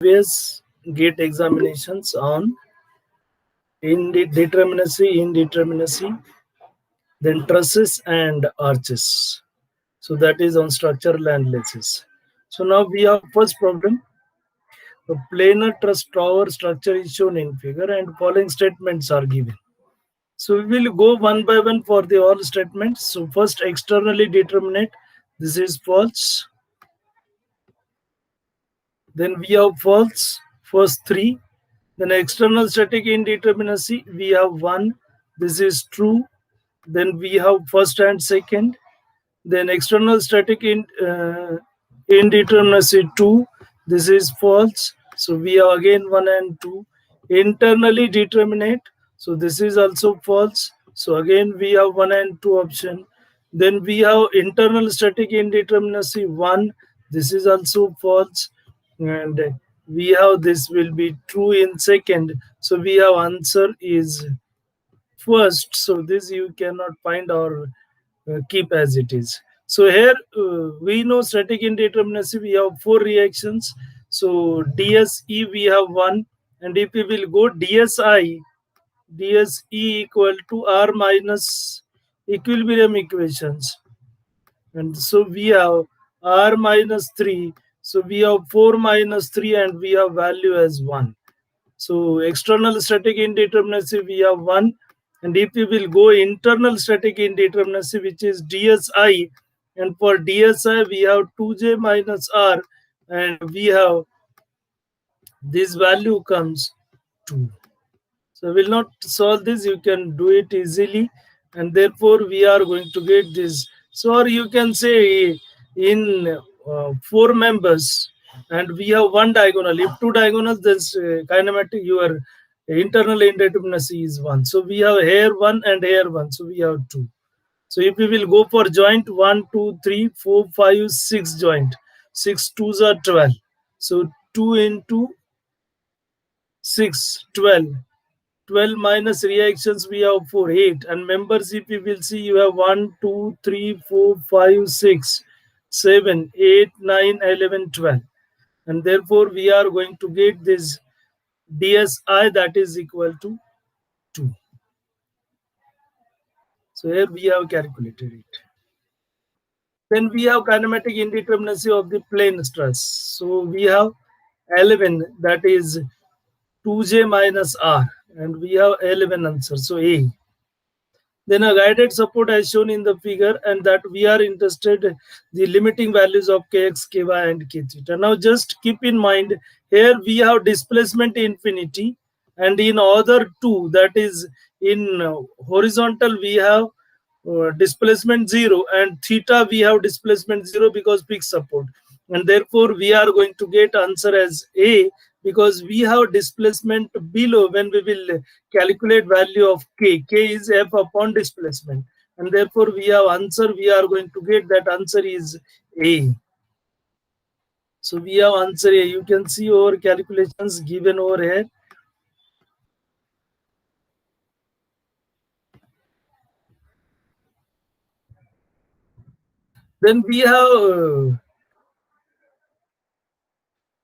previous GATE examinations on indeterminacy, then trusses and arches. So that is on structural analysis. So now we have first problem. A planar truss tower structure is shown in figure and following statements are given. So we will go one by one for the all statements. So first externally determinate. This is false. Then we have false. First three. Then external static indeterminacy. We have one. This is true. Then we have first and second. Then external static indeterminacy 2. This is false. So we have again 1 and 2. Internally determinate. So this is also false. So again we have 1 and 2 option. Then we have internal static indeterminacy 1. This is also false. And we have this will be true in second. So we have answer is first. So this you cannot find or keep as it is. So here we know static indeterminacy, we have four reactions. So DSE we have one, and if we will go DSI, DSE equal to R minus equilibrium equations. And so we have R minus 3. So we have 4 minus 3 and we have value as 1. So external static indeterminacy we have 1, and if we will go internal static indeterminacy which is DSI, and for DSI we have 2j minus R, and we have this value comes 2. So I will not solve this, you can do it easily, and therefore we are going to get this. So or you can say in 4 members and we have one diagonal. If two diagonals, then kinematic your internal indeterminacy is 1. So we have here 1 and here 1. So we have 2. So if we will go for joint 1, 2, 3, 4, 5, 6 joint. 6 2s are 12. So 2 into 6, 12. 12 minus reactions we have 4, 8, and members if you will see you have 1 2 3 4 5 6 7 8 9 11 12, and therefore we are going to get this DSI that is equal to 2. So here we have calculated it. Then we have kinematic indeterminacy of the plane stress. So we have 11, that is 2j minus R, and we have 11 answers. So A. Then a guided support as shown in the figure, and that we are interested the limiting values of kx, ky, and k theta. Now just keep in mind here we have displacement infinity, and in other two, that is in horizontal we have displacement 0, and theta we have displacement 0 because fixed support, and therefore we are going to get answer as A, because we have displacement below. When we will calculate value of k is f upon displacement, and therefore we have answer, we are going to get that answer is A. So we have answer A. You can see our calculations given over here. Then we have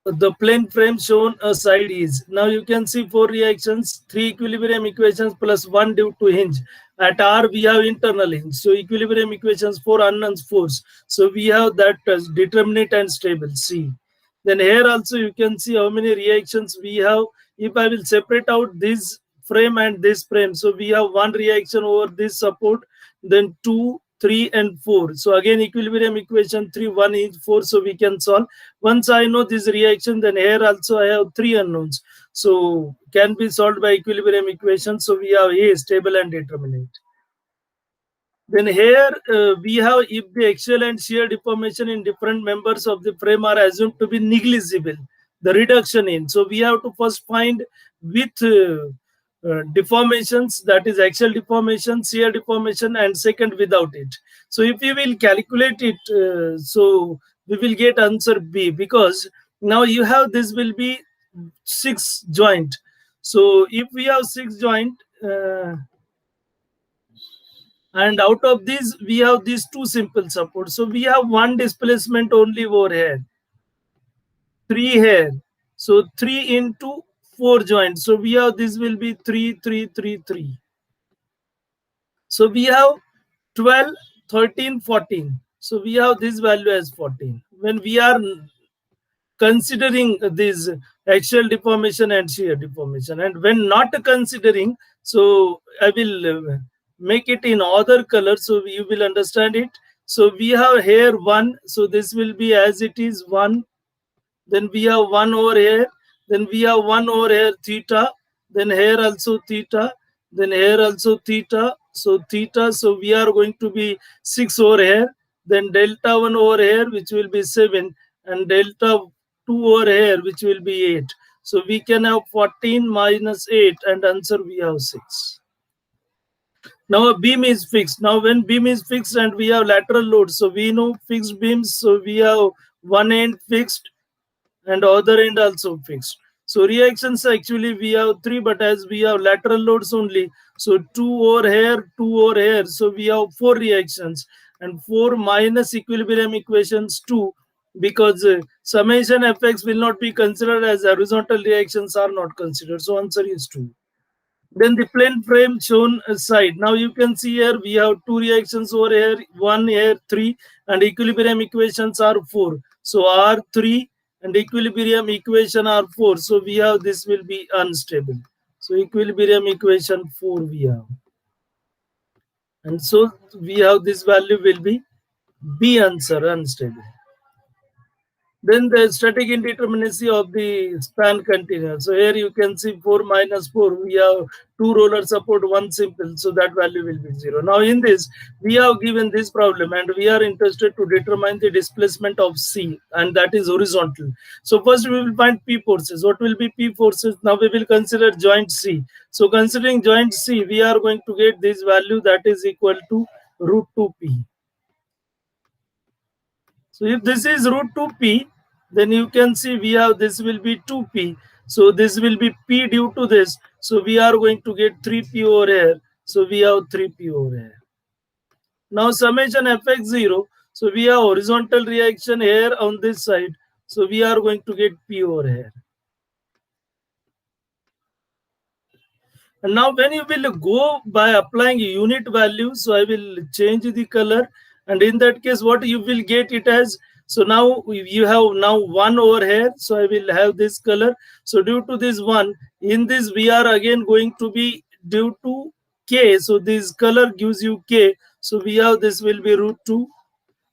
the plane frame shown a side is. Now you can see 4 reactions, 3 equilibrium equations plus 1 due to hinge. At R we have internal hinge. So equilibrium equations, 4 unknowns force. So we have that as determinate and stable C. Then here also you can see how many reactions we have. If I will separate out this frame and this frame, so we have 1 reaction over this support, then 2, 3 and 4. So again equilibrium equation 3, 1 is 4, so we can solve. Once I know this reaction, then here also I have 3 unknowns, so can be solved by equilibrium equation. So we have A, stable and determinate. Then here we have if the axial and shear deformation in different members of the frame are assumed to be negligible, the reduction in. So we have to first find with deformations, that is axial deformation, shear deformation, and second without it. So if we will calculate it, so we will get answer B, because now you have this will be 6 joint. So if we have 6 joint, and out of these we have these 2 simple supports, so we have 1 displacement only over here, 3 here, So 3 into 4 joined. So we have, this will be 3, 3, 3, 3. So we have 12, 13, 14. So we have this value as 14. When we are considering this axial deformation and shear deformation, and when not considering, so I will make it in other color so you will understand it. So we have here 1, so this will be as it is 1. Then we have 1 over here, then we have 1 over here theta, then here also theta, then here also theta, so theta, so we are going to be 6 over here, then delta 1 over here which will be 7, and delta 2 over here which will be 8. So we can have 14 minus 8, and answer we have 6. Now a beam is fixed. Now when beam is fixed and we have lateral load, so we know fixed beams, so we have one end fixed and other end also fixed. So reactions actually we have 3, but as we have lateral loads only, so 2 over here, 2 over here, so we have 4 reactions, and 4 minus equilibrium equations 2, because summation effects will not be considered as horizontal reactions are not considered. So answer is 2. Then the plane frame shown aside. Now you can see here we have 2 reactions over here, 1 here, 3, and equilibrium equations are 4. So R3 and equilibrium equation are 4. So we have, this will be unstable. So equilibrium equation 4 we have. And so we have, this value will be B answer, unstable. Then the static indeterminacy of the span continuum. So here you can see 4 minus 4, we have 2 roller support, 1 simple, so that value will be 0. Now in this, we have given this problem and we are interested to determine the displacement of C, and that is horizontal. So first we will find P forces. What will be P forces? Now we will consider joint C. So considering joint C, we are going to get this value that is equal to root 2P. So if this is root 2P, then you can see we have, this will be 2P. So this will be P due to this. So we are going to get 3P over here. So we have 3P over here. Now summation Fx 0. So we have horizontal reaction here on this side. So we are going to get P over here. And now when you will go by applying unit value, so I will change the color, and in that case what you will get it as, so now you have now 1 over here, so I will have this color. So due to this 1, in this we are again going to be due to K, so this color gives you K, so we have, this will be root 2.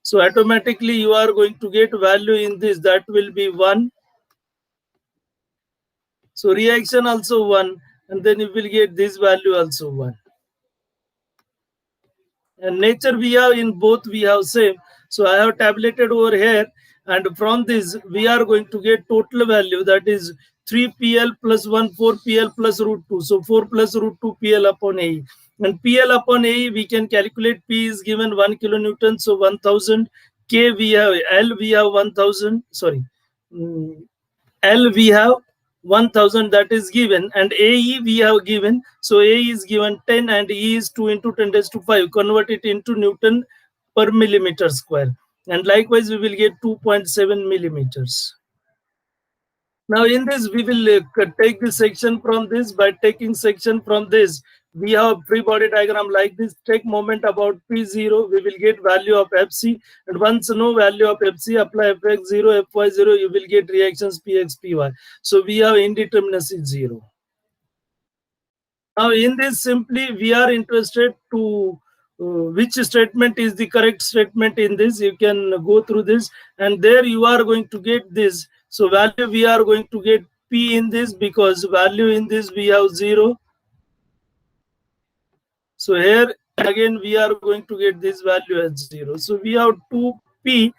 So automatically you are going to get value in this, that will be 1. So reaction also 1, and then you will get this value also 1. And nature we have, in both we have same. So I have tabulated over here, and from this we are going to get total value, that is 3PL plus 1, 4PL plus root 2. So 4 plus root 2 PL upon AE. And PL upon AE we can calculate. P is given 1 kilonewton, so 1000. K we have, L we have 1000, sorry. L we have 1000, that is given, and AE we have given. So A is given 10 and E is 2 into 10 raised to 5. Convert it into Newton per millimeter square. And likewise we will get 2.7 millimeters. Now in this we will take the section from this. By taking section from this, we have free body diagram like this. Take moment about P0, we will get value of Fc, and once no value of Fc, apply Fx0, Fy0, you will get reactions Px, Py. So we have indeterminacy 0. Now in this, simply we are interested to which statement is the correct statement in this. You can go through this, and there you are going to get this. So value we are going to get P in this, because value in this we have 0. So here again we are going to get this value as 0. So we have 2P,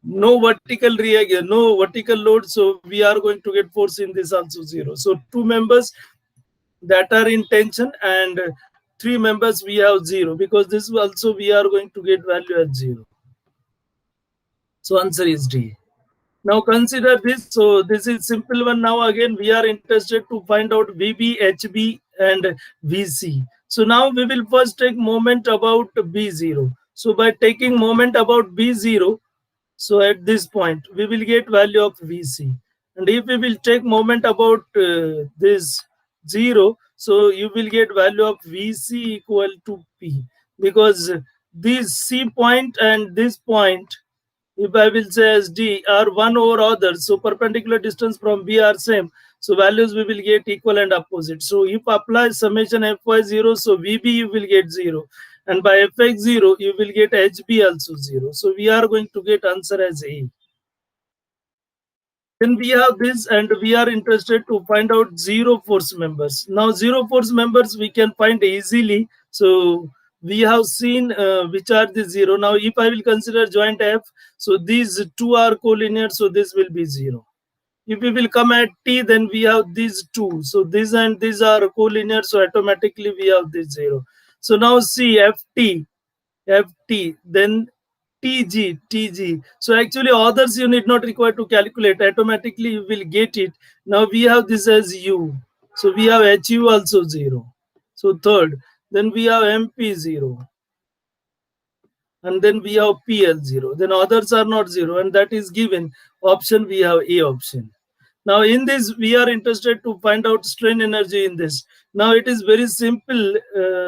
no vertical reaction, no vertical load. So we are going to get force in this also 0. So 2 members that are in tension, and 3 members we have 0, because this also we are going to get value as 0. So answer is D. Now consider this. So this is simple one. Now again we are interested to find out VB, HB and VC. So now we will first take moment about B0. So by taking moment about B0, so at this point we will get value of VC. And if we will take moment about this 0, so you will get value of Vc equal to P, because this C point and this point, if I will say as D, are one over other, so perpendicular distance from B are same, so values we will get equal and opposite. So if apply summation Fy0, so Vb you will get 0, and by Fx0 you will get Hb also 0. So we are going to get answer as A. Then we have this, and we are interested to find out zero force members. Now zero force members we can find easily. So we have seen which are the zero. Now if I will consider joint F, so these two are collinear, so this will be 0. If we will come at T, then we have these two. So these and these are collinear, so automatically we have this 0. So now see FT, then TG. So actually others you need not require to calculate. Automatically you will get it. Now we have this as U. So we have HU also 0. So third. Then we have MP 0. And then we have PL 0. Then others are not 0. And that is given. Option we have A option. Now in this we are interested to find out strain energy in this. Now it is very simple.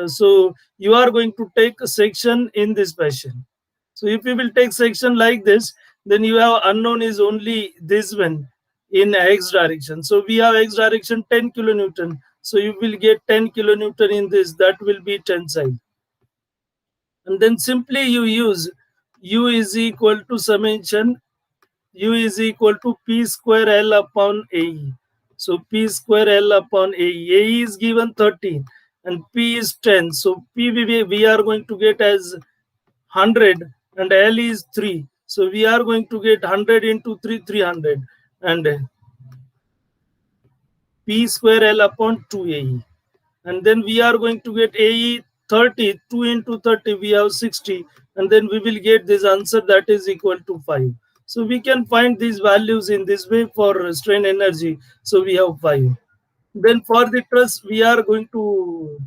So you are going to take a section in this fashion. So if you will take section like this, then you have unknown is only this one in x direction. So we have x direction 10 kilonewton. So you will get 10 kilonewton in this. That will be tensile. And then simply you use U is equal to summation U is equal to P square L upon AE. So P square L upon AE. AE is given 13 and P is 10. So P we are going to get as 100 and L is 3. So we are going to get 100 into 3, 300, and P square L upon 2 AE. And then we are going to get AE 30, 2 into 30, we have 60. And then we will get this answer that is equal to 5. So we can find these values in this way for strain energy. So we have 5. Then for the truss, we are going to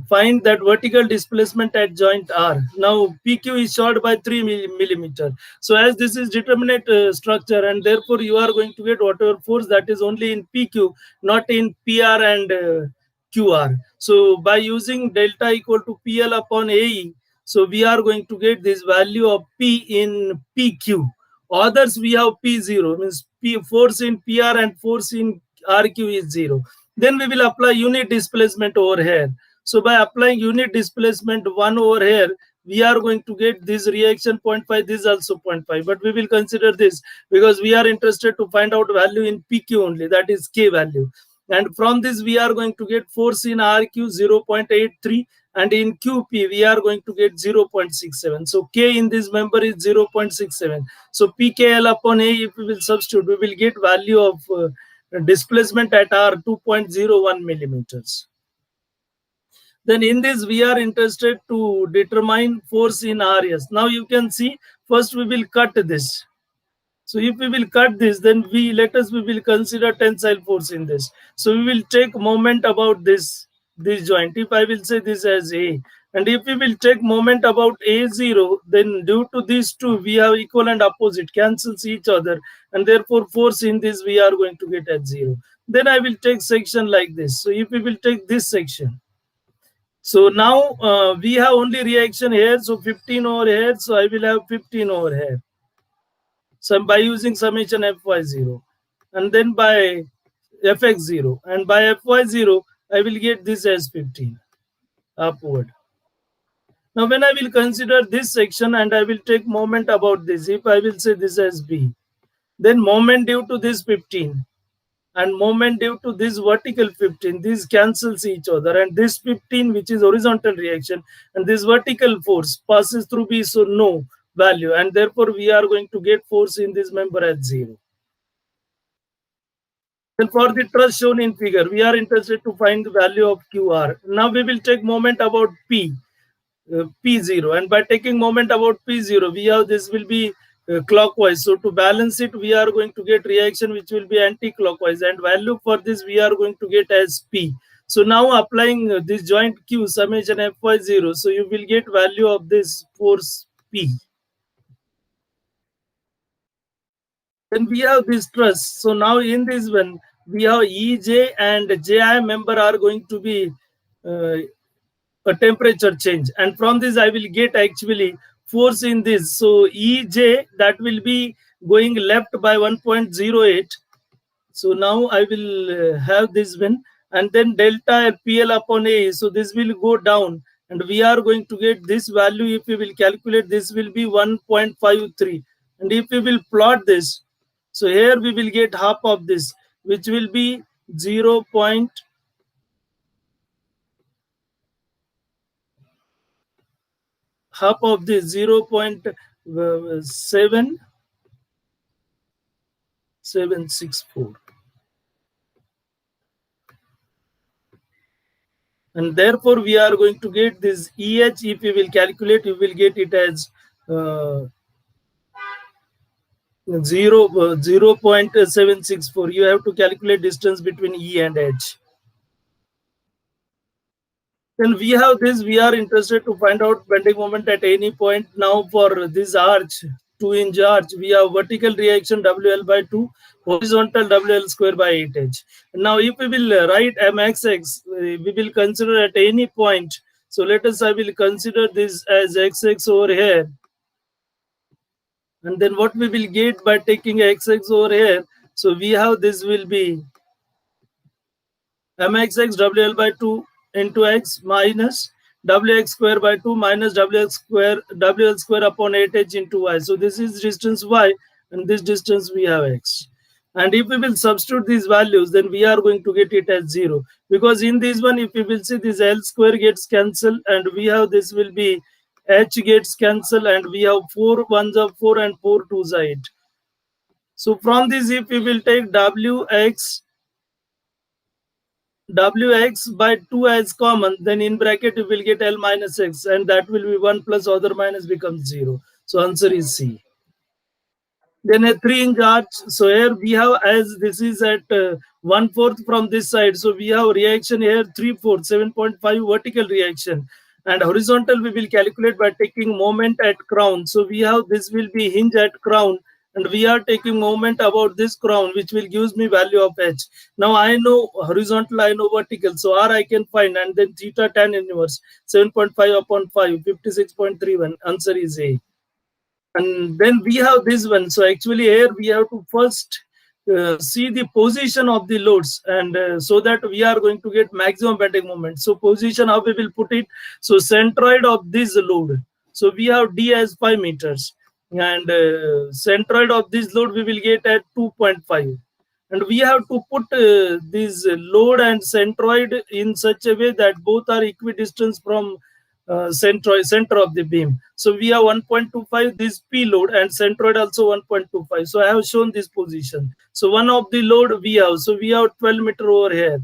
find that vertical displacement at joint R. Now PQ is short by 3 millimeter. So as this is determinate structure, and therefore you are going to get whatever force that is only in PQ, not in PR and QR. So by using delta equal to PL upon AE, so we are going to get this value of P in PQ. Others we have P0, means P force in PR and force in RQ is 0. Then we will apply unit displacement over here. So by applying unit displacement 1 over here, we are going to get this reaction 0.5, this also 0.5. But we will consider this because we are interested to find out value in PQ only, that is K value. And from this, we are going to get force in RQ 0.83, and in QP, we are going to get 0.67. So K in this member is 0.67. So PKL upon A, if we will substitute, we will get value of displacement at R 2.01 millimeters. Then in this, we are interested to determine force in RS. Now you can see, first we will cut this. So if we will cut this, then we will consider tensile force in this. So we will take moment about this joint. If I will say this as A, and if we will take moment about A0, then due to these two, we have equal and opposite, cancels each other, and therefore force in this we are going to get at 0. Then I will take section like this. So if we will take this section, so now we have only reaction here. So 15 over here. So I will have 15 over here. So by using summation Fy0, and then by Fx0, and by Fy0, I will get this as 15 upward. Now when I will consider this section and I will take moment about this, if I will say this as B, then moment due to this 15 and moment due to this vertical 15, these cancels each other, and this 15, which is horizontal reaction, and this vertical force passes through B, so no value, and therefore we are going to get force in this member at 0. Then for the truss shown in figure, we are interested to find the value of QR. Now we will take moment about P0, and by taking moment about P0, we have this will be clockwise. So to balance it, we are going to get reaction which will be anti-clockwise, and value for this we are going to get as P. So now applying this joint Q summation Fy0, so you will get value of this force P. Then we have this truss. So now in this one, we have EJ and JI member are going to be uh, a temperature change. And from this, I will get actually force in this. So EJ, that will be going left by 1.08. So now I will have this one, and then delta PL upon A. So this will go down, and we are going to get this value. If we will calculate, this will be 1.53. And if we will plot this, so here we will get half of this, which will be 0. Half of this 0.7764. And therefore we are going to get this EH. If we will calculate, you will get it as 0.764. You have to calculate distance between E and H. Then we have this. We are interested to find out bending moment at any point. Now for this arch, 2-inch arch, we have vertical reaction WL by 2, horizontal WL square by 8H. Now if we will write MXX, we will consider at any point. So let us, I will consider this as XX over here. And then what we will get by taking XX over here. So we have this will be mxx WL by 2 into x minus wx square by 2 minus WL square upon 8h into y. So this is distance y, and this distance we have x. And if we will substitute these values, then we are going to get it as 0. Because in this one, if we will see, this L square gets cancelled, and we have this will be h gets cancelled, and we have 4 ones of 4 and 4 twos are 8. So from this, if we will take wx by 2 as common, then in bracket you will get L minus x, and that will be 1 plus other minus becomes 0. So answer is C. Then a 3-inch arch. So here we have, as this is at 1/4 from this side. So we have reaction here 3/4, 7.5 vertical reaction. And horizontal we will calculate by taking moment at crown. So we have this will be hinge at crown. And we are taking moment about this crown, which will gives me value of H. Now I know horizontal, I know vertical. So R I can find, and then theta tan inverse 7.5 upon 5, 56.31. Answer is A. And then we have this one. So actually here we have to first see the position of the loads, and so that we are going to get maximum bending moment. So position, how we will put it? So centroid of this load, so we have D as 5 meters, and centroid of this load we will get at 2.5. And we have to put this load and centroid in such a way that both are equidistant from center of the beam. So we have 1.25 this P load, and centroid also 1.25. So I have shown this position. So one of the load we have, so we have 12 meter over here.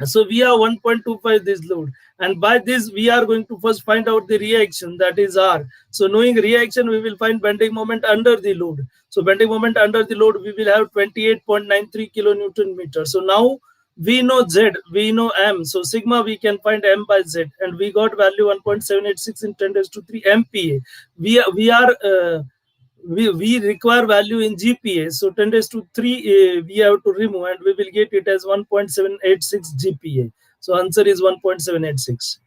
So we have 1.25 this load, and by this we are going to first find out the reaction, that is R. So knowing reaction, we will find bending moment under the load. So bending moment under the load, we will have 28.93 kilonewton meter. So now we know Z, we know M. So sigma we can find M by Z, and we got value 1.786 in 10 raised to 3 MPa. We require value in GPa. So 10 raised to 3 we have to remove, and we will get it as 1.786 GPa. So answer is 1.786.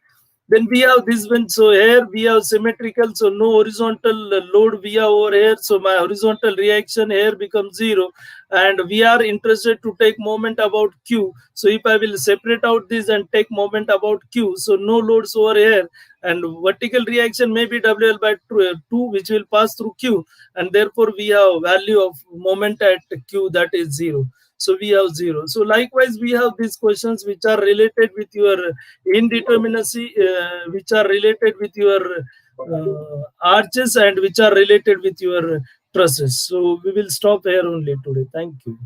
Then we have this one. So here we have symmetrical. So no horizontal load we have over here. So my horizontal reaction here becomes 0. And we are interested to take moment about Q. So if I will separate out this and take moment about Q, so no loads over here. And vertical reaction may be WL by 2, which will pass through Q. And therefore we have value of moment at Q, that is 0. So we have 0. So likewise, we have these questions which are related with your indeterminacy, which are related with your arches, and which are related with your trusses. So we will stop here only today. Thank you.